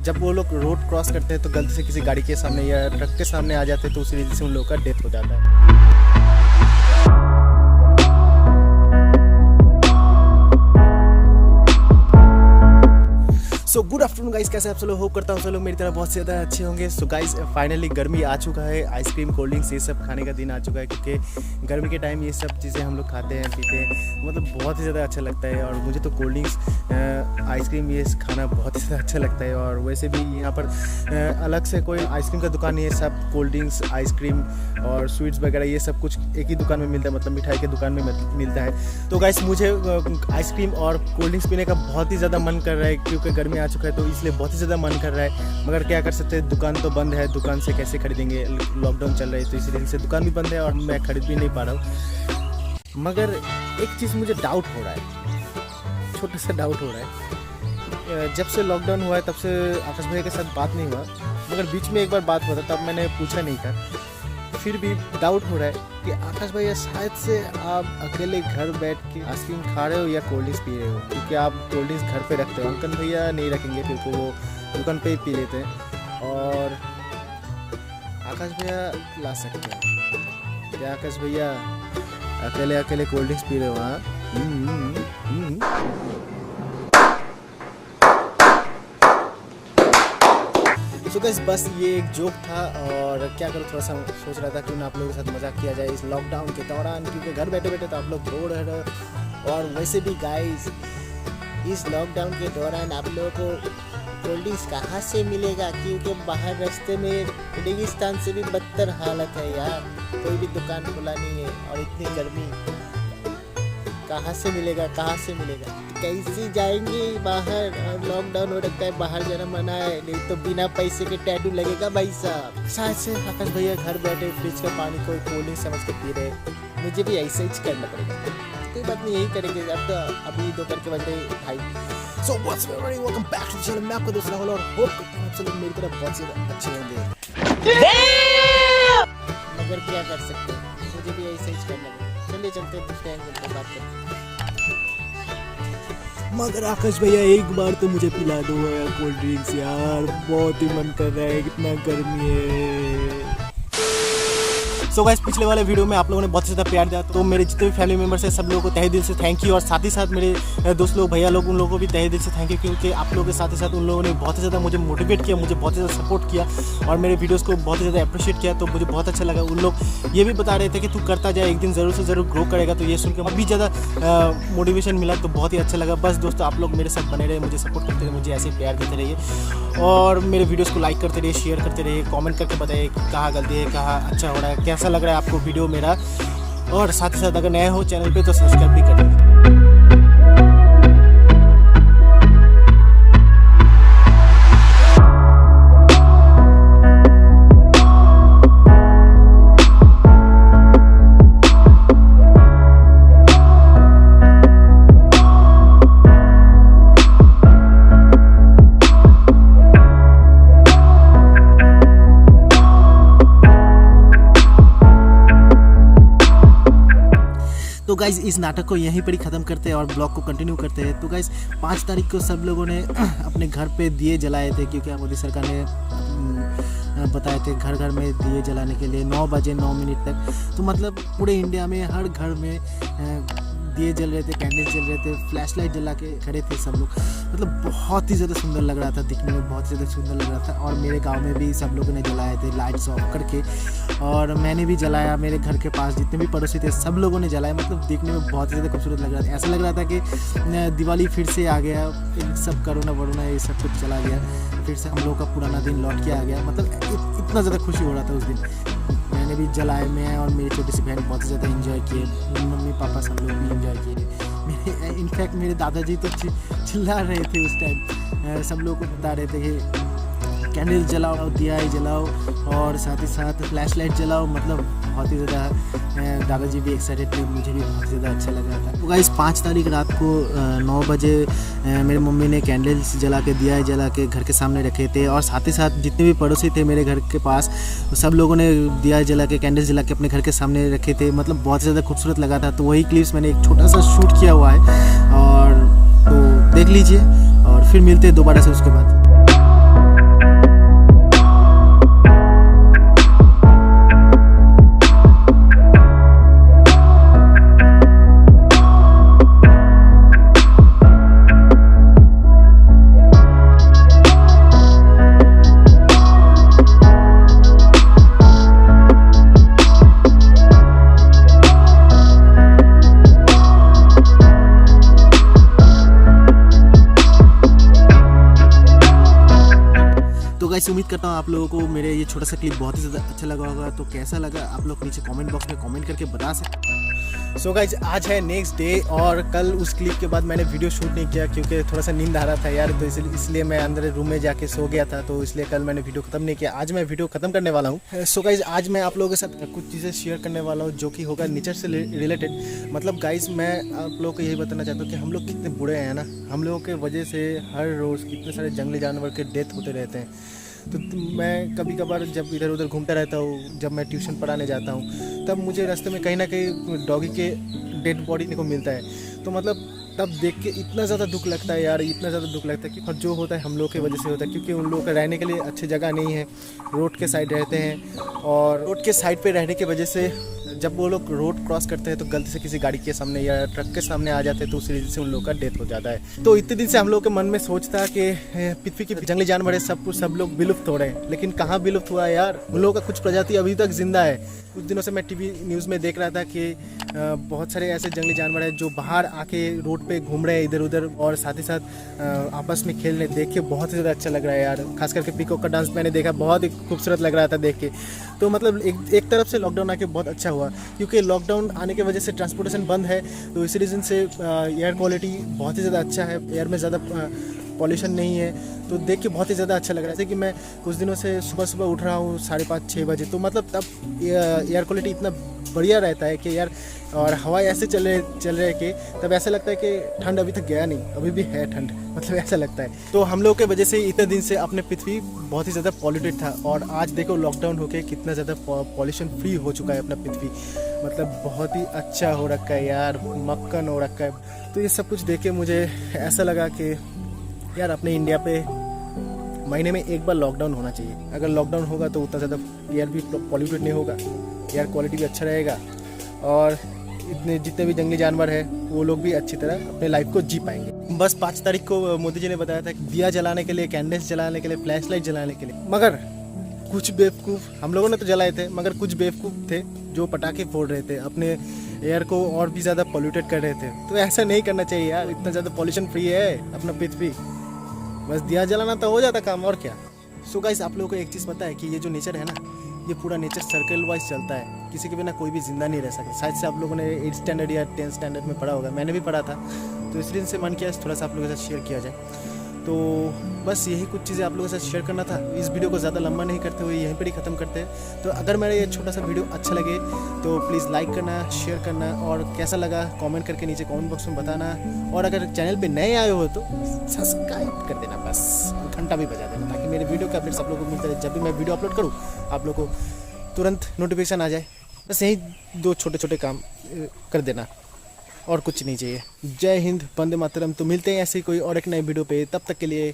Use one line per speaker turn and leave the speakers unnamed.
जब वो लोग रोड क्रॉस करते हैं तो गलती से किसी गाड़ी के सामने या ट्रक के सामने आ जाते हैं तो उसी वजह से उन लोगों का डेथ हो जाता है। सो गुड आफ्टरनून गाइस, कैसे आप सब लोग? होप करता हूँ सब लोग मेरी तरह बहुत ज़्यादा अच्छे होंगे। सो गाइस फाइनली गर्मी आ चुका है, आइसक्रीम कोल्ड ड्रिंक्स ये सब खाने का दिन आ चुका है, क्योंकि गर्मी के टाइम ये सब चीज़ें हम लोग खाते हैं पीते हैं, मतलब बहुत ही ज़्यादा अच्छा लगता है। और मुझे तो कोल्ड ड्रिंक्स आइसक्रीम ये खाना बहुत ही ज़्यादा अच्छा लगता है। और वैसे भी यहाँ पर अलग से कोई आइसक्रीम का दुकान नहीं है, सब कोल्ड ड्रिंक्स आइसक्रीम और स्वीट्स वगैरह ये सब कुछ एक ही दुकान में मिलता है, मतलब मिठाई के दुकान में मिलता है। तो गाइस मुझे आइसक्रीम और कोल्ड ड्रिंक्स पीने का बहुत ही ज़्यादा मन कर रहा है, क्योंकि गर्मी आ चुका है तो इसलिए बहुत ही ज़्यादा मन कर रहा है। मगर क्या कर सकते हैं, दुकान तो बंद है, दुकान से कैसे खरीदेंगे, लॉकडाउन चल रहा है तो इसीलिए से दुकान भी बंद है और मैं खरीद भी नहीं पा रहा हूँ। मगर एक चीज़ मुझे डाउट हो रहा है, छोटा सा डाउट हो रहा है। जब से लॉकडाउन हुआ है तब से आकाश भैया के साथ बात नहीं हुआ, मगर बीच में एक बार बात हुआ था, तब मैंने पूछा नहीं था। फिर भी डाउट हो रहा है कि आकाश भैया शायद से आप अकेले घर बैठ के आइसक्रीम खा रहे हो या कोल्ड ड्रिंक्स पी रहे हो, क्योंकि आप कोल्ड ड्रिंक्स घर पे रखते हो। अंकल भैया नहीं रखेंगे क्योंकि वो दुकान पे ही पी लेते हैं, और आकाश भैया ला सकते हैं। क्या आकाश भैया अकेले अकेले कोल्ड ड्रिंक्स पी रहे हो? हाँ तो गाइस बस ये एक जोक था, और क्या करूँ, थोड़ा सा सोच रहा था कि आप लोगों के साथ मजाक किया जाए इस लॉकडाउन के दौरान, क्योंकि घर बैठे बैठे तो आप लोग बोर रह रहे हो। और वैसे भी गाइस इस लॉकडाउन के दौरान आप लोगों को कोल्ड ड्रिंक्स कहाँ से मिलेगा, क्योंकि बाहर रास्ते में रेगिस्तान से भी बदतर हालत है यार, कोई भी दुकान खुला नहीं है। और इतनी गर्मी कहाँ से मिलेगा, कहाँ से मिलेगा, कैसे जाएंगे बाहर? और लॉकडाउन हो रखता है, बाहर जाना मना है, नहीं तो बिना पैसे के टैटू लगेगा भाई साहब। शायद से आकाश भैया घर बैठे फ्रिज का पानी कोई कोल्ड ड्रिंक समझ के पी रहे, मुझे भी ऐसा ही करना पड़ेगा। कोई बात नहीं, यही करेंगे। अब तो अभी दोपहर के बज रहे ढाई। So what's up everyone, welcome back to the channel. मैं आपका दोस्त राहुल, और होप करता हूं आप सब लोग मेरी तरह बहुत ज़्यादा अच्छे होंगे। मगर क्या कर सकते हैं, मुझे भी ऐसा ही करना पड़ेगा। चलिए चलते हैं दूसरे एंगल पर बात करते हैं। मगर आकाश भैया एक बार तो मुझे पिला दो यार कोल्ड ड्रिंक्स यार, बहुत ही मन कर रहा है, कितना गर्मी है। सो गाइस पिछले वाले वीडियो में आप लोगों ने बहुत ज़्यादा प्यार दिया, तो मेरे जितने भी फैमिली मेम्बर्स हैं सब लोगों को तहे दिल से थैंक यू। और साथ ही साथ मेरे दोस्त लोग भैया लोग, उन लोगों को भी तहे दिल से थैंक यू, क्योंकि आप लोगों के साथ ही साथ उन लोगों ने बहुत ही ज़्यादा मुझे मोटिवेट किया, मुझे बहुत ज़्यादा सपोर्ट किया और मेरे वीडियोज़ को बहुत ही ज़्यादा अप्रिशिएट किया, तो मुझे बहुत अच्छा लगा। उन लोग ये भी बता रहे थे कि तू करता जाए, एक दिन ज़रूर से ज़रूर ग्रो करेगा, तो ये सुनकर अभी ज़्यादा मोटिवेशन मिला, तो बहुत ही अच्छा लगा। बस दोस्तों आप लोग मेरे साथ बने रहे, मुझे सपोर्ट करते रहे, मुझे ऐसे प्यार देते रहिए, और मेरे वीडियोज़ को लाइक करते रहिए, शेयर करते रहिए, कमेंट करके बताइए कि कहाँ गलती है, कहाँ अच्छा हो रहा है, कैसा लग रहा है आपको वीडियो मेरा। और साथ ही साथ अगर नए हो चैनल पे तो सब्सक्राइब भी कर दें। तो गाइज़ इस नाटक को यहीं पर ही ख़त्म करते हैं और ब्लॉग को कंटिन्यू करते हैं। तो गाइज़ 5 तारीख को सब लोगों ने अपने घर पे दिए जलाए थे, क्योंकि मोदी सरकार ने बताए थे घर घर में दिए जलाने के लिए 9 बजे 9 मिनट तक। तो मतलब पूरे इंडिया में हर घर में दिए जल रहे थे, कैंडल्स जल रहे थे, फ्लैश लाइट जला के खड़े थे सब लोग। मतलब बहुत ही ज़्यादा सुंदर लग रहा था, दिखने में बहुत ज़्यादा सुंदर लग रहा था। और मेरे गांव में भी सब लोगों ने जलाए थे लाइट्स ऑफ करके, और मैंने भी जलाया, मेरे घर के पास जितने भी पड़ोसी थे सब लोगों ने जलाया। मतलब देखने में बहुत ही ज़्यादा खूबसूरत लग रहा था, ऐसा लग रहा था कि दिवाली फिर से आ गया, सब कोरोना वरोना ये सब कुछ चला गया, फिर से हम लोग का पुराना दिन लौट के आ गया। मतलब इतना ज़्यादा खुशी हो रहा था उस दिन। मैंने भी जलाए, मैं और मेरी छोटी सी बहन बहुत ज़्यादा एंजॉय किए, मम्मी पापा सब लोग भी एंजॉय किए। मेरे इनफैक्ट मेरे दादाजी तो चिल्ला रहे थे उस टाइम, सब लोगों को बता रहे थे कि कैंडल जलाओ, दिया जलाओ, और साथ ही साथ फ्लैश लाइट जलाओ। मतलब बहुत ही ज़्यादा दादाजी भी एक्साइटेड थे, मुझे भी बहुत ज़्यादा अच्छा लग रहा था। तो गाइस 5 तारीख रात को 9 बजे मेरी मम्मी ने कैंडल्स जला के, दिया जला के घर के सामने रखे थे, और साथ ही साथ जितने भी पड़ोसी थे मेरे घर के पास सब लोगों ने दिया जला के, कैंडल्स जला के अपने घर के सामने रखे थे। मतलब बहुत ज़्यादा खूबसूरत लगा था। तो वही क्लिप्स मैंने एक छोटा सा शूट किया हुआ है, और तो देख लीजिए, और फिर मिलते हैं दोबारा से उसके बाद। गाइस उम्मीद करता हूँ आप लोगों को मेरे ये छोटा सा क्लिप बहुत ही ज़्यादा अच्छा लगा होगा। तो कैसा लगा आप लोग नीचे कमेंट बॉक्स में कमेंट करके बता सकते हैं। सो गाइस आज है नेक्स्ट डे और कल उस क्लिप के बाद मैंने वीडियो शूट नहीं किया क्योंकि थोड़ा सा नींद आ रहा था यार, तो इसलिए मैं अंदर रूम में जाके सो गया था, तो इसलिए कल मैंने वीडियो खत्म नहीं किया। आज मैं वीडियो खत्म करने वाला हूँ। सो गाइस आज मैं आप लोगों के साथ कुछ चीज़ें शेयर करने वाला हूँ जो कि होगा नेचर से रिलेटेड। मतलब गाइस मैं आप लोगों को यही बताना चाहता हूँ कि हम लोग कितने बुरे हैं ना, हम लोगों के वजह से हर रोज़ कितने सारे जंगली जानवर के डेथ होते रहते हैं। तो मैं कभी कभार जब इधर उधर घूमता रहता हूँ, जब मैं ट्यूशन पढ़ाने जाता हूँ, तब मुझे रास्ते में कहीं ना कहीं डॉगी के डेड बॉडी को मिलता है। तो मतलब तब देख के इतना ज़्यादा दुख लगता है यार, इतना ज़्यादा दुख लगता है कि जो होता है हम लोग की वजह से होता है, क्योंकि उन लोगों का रहने के लिए अच्छी जगह नहीं है, रोड के साइड रहते हैं और रोड के साइड पे रहने की वजह से जब वो लोग रोड क्रॉस करते हैं तो गलती से किसी गाड़ी के सामने या ट्रक के सामने आ जाते हैं, तो उसी वजह से उन लोगों का डेथ हो जाता है। तो इतने दिन से हम लोग के मन में सोच था कि पृथ्वी के जंगली जानवर है, सब लोग विलुप्त हो रहे हैं, लेकिन कहाँ विलुप्त हुआ है यार, उन लोगों का कुछ प्रजाति अभी तक जिंदा है। कुछ दिनों से मैं टीवी न्यूज़ में देख रहा था कि बहुत सारे ऐसे जंगली जानवर हैं जो बाहर आके रोड पे घूम रहे हैं इधर उधर, और साथ ही साथ आपस में खेल रहे, देख के बहुत ही ज़्यादा अच्छा लग रहा है यार। खास करके पीकॉक का डांस मैंने देखा, बहुत ही खूबसूरत लग रहा था देख के। तो मतलब एक तरफ से लॉकडाउन आके बहुत अच्छा हुआ, क्योंकि लॉकडाउन आने की वजह से ट्रांसपोर्टेशन बंद है, तो इसी रीज़न से एयर क्वालिटी बहुत ही ज़्यादा अच्छा है, एयर में ज़्यादा पॉल्यूशन नहीं है, तो देख के बहुत ही ज़्यादा अच्छा लग रहा है। जैसे कि मैं कुछ दिनों से सुबह उठ रहा हूँ 5:30-6 बजे, तो मतलब तब एयर क्वालिटी इतना बढ़िया रहता है कि यार, और हवा ऐसे चल रहे कि तब ऐसा लगता है कि ठंड अभी तक गया नहीं, अभी भी है ठंड, मतलब ऐसा लगता है। तो हम लोग के वजह से इतने दिन से अपने पृथ्वी बहुत ही ज़्यादा पॉल्यूटेड था, और आज देखो लॉकडाउन होके कितना ज़्यादा पॉल्यूशन फ्री हो चुका है अपना पृथ्वी, मतलब बहुत ही अच्छा हो रखा है यार, मक्खन हो रखा है। तो ये सब कुछ देख के मुझे ऐसा लगा कि यार अपने इंडिया पे महीने में एक बार लॉकडाउन होना चाहिए। अगर लॉकडाउन होगा तो उतना ज़्यादा एयर भी पॉल्यूटेड नहीं होगा, एयर क्वालिटी भी अच्छा रहेगा, और इतने जितने भी जंगली जानवर हैं वो लोग भी अच्छी तरह अपने लाइफ को जी पाएंगे। बस 5 तारीख को मोदी जी ने बताया था कि दिया जलाने के लिए, कैंडल्स जलाने के लिए, फ्लैश लाइट जलाने के लिए, मगर कुछ बेवकूफ़, हम लोगों ने तो जलाए थे, मगर कुछ बेवकूफ़ थे जो पटाखे फोड़ रहे थे, अपने एयर को और भी ज़्यादा पॉल्यूटेड कर रहे थे। तो ऐसा नहीं करना चाहिए यार, इतना ज़्यादा पॉल्यूशन फ्री है अपना पृथ्वी, बस दिया जलाना तो हो जाता काम, और क्या। सो गाइस आप लोगों को एक चीज़ पता है कि ये जो नेचर है ना, ये पूरा नेचर सर्कल वाइज चलता है, किसी के बिना कोई भी जिंदा नहीं रह सकता। शायद से आप लोगों ने 8 स्टैंडर्ड या 10 स्टैंडर्ड में पढ़ा होगा, मैंने भी पढ़ा था, तो इस दिन से मन किया थोड़ा सा आप लोगों के साथ शेयर किया जाए। तो बस यही कुछ चीज़ें आप लोगों के साथ शेयर करना था। इस वीडियो को ज़्यादा लंबा नहीं करते हुए यहीं पर ही ख़त्म करते हैं। तो अगर मेरा ये छोटा सा वीडियो अच्छा लगे तो प्लीज़ लाइक करना, शेयर करना, और कैसा लगा कमेंट करके नीचे कमेंट बॉक्स में बताना, और अगर चैनल पे नए आए हो तो सब्सक्राइब कर देना बस, और घंटा भी बजा देना, ताकि मेरे वीडियो के अपडेट्स आप लोगों को मिलते रहे। जब भी मैं वीडियो अपलोड करूँ आप लोगों को तुरंत नोटिफिकेशन आ जाए। बस यही 2 छोटे काम कर देना, और कुछ नहीं चाहिए। जय हिंद, वंदे मातरम। तो मिलते हैं ऐसे कोई और एक नए वीडियो पे, तब तक के लिए।